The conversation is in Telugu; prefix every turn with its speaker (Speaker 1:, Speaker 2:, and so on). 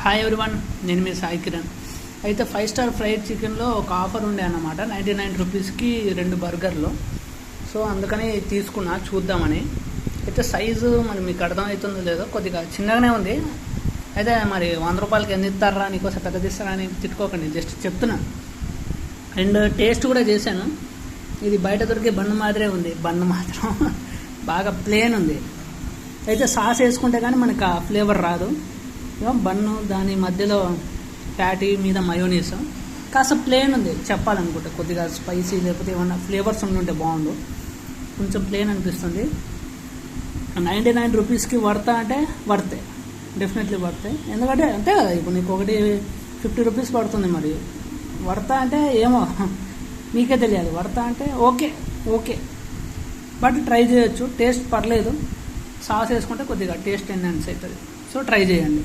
Speaker 1: హాయ్ ఎవ్రీవన్, నేను మీ సాయి కిరణ్. అయితే 5 స్టార్ ఫ్రైడ్ చికెన్లో ఒక ఆఫర్ ఉండే అన్నమాట. 99 రూపీస్కి 2 బర్గర్లు. సో అందుకని తీసుకున్నా చూద్దామని. అయితే సైజు మరి మీకు అర్థమవుతుందో లేదో, కొద్దిగా చిన్నగానే ఉంది. అయితే మరి 100 రూపాయలకి ఎంత ఇస్తారా, నీకోసం పెద్దది ఇస్తారా అని తిట్టుకోకండి, జస్ట్ చెప్తున్నా. అండ్ టేస్ట్ కూడా చేశాను. ఇది బయట దొరికే బన్ను మాదిరే ఉంది. బన్ను మాత్రం బాగా ప్లేన్ ఉంది. అయితే సాస్ వేసుకుంటే కానీ మనకు ఆ ఫ్లేవర్ రాదు. బన్ను దాని మధ్యలో ప్యాటీ మీద మయోనీస్ కాస్త ప్లేన్ ఉంది చెప్పాలనుకుంటే. కొద్దిగా స్పైసీ లేకపోతే ఏమన్నా ఫ్లేవర్స్ ఉండుంటే బాగుండు. కొంచెం ప్లేన్ అనిపిస్తుంది. 99 రూపీస్కి వర్తా అంటే వర్తే, డెఫినెట్లీ వర్తే. ఎందుకంటే అంతే కదా, ఇప్పుడు నీకు ఒకటి 50 రూపీస్ పడుతుంది. మరి వర్తా అంటే ఏమో మీకే తెలియాలి. వర్తా అంటే ఓకే బట్ ట్రై చేయొచ్చు. టేస్ట్ పర్లేదు. సాస్ వేసుకుంటే కొద్దిగా టేస్ట్ ఎన్హాన్స్ అవుతుంది. సో ట్రై చేయండి.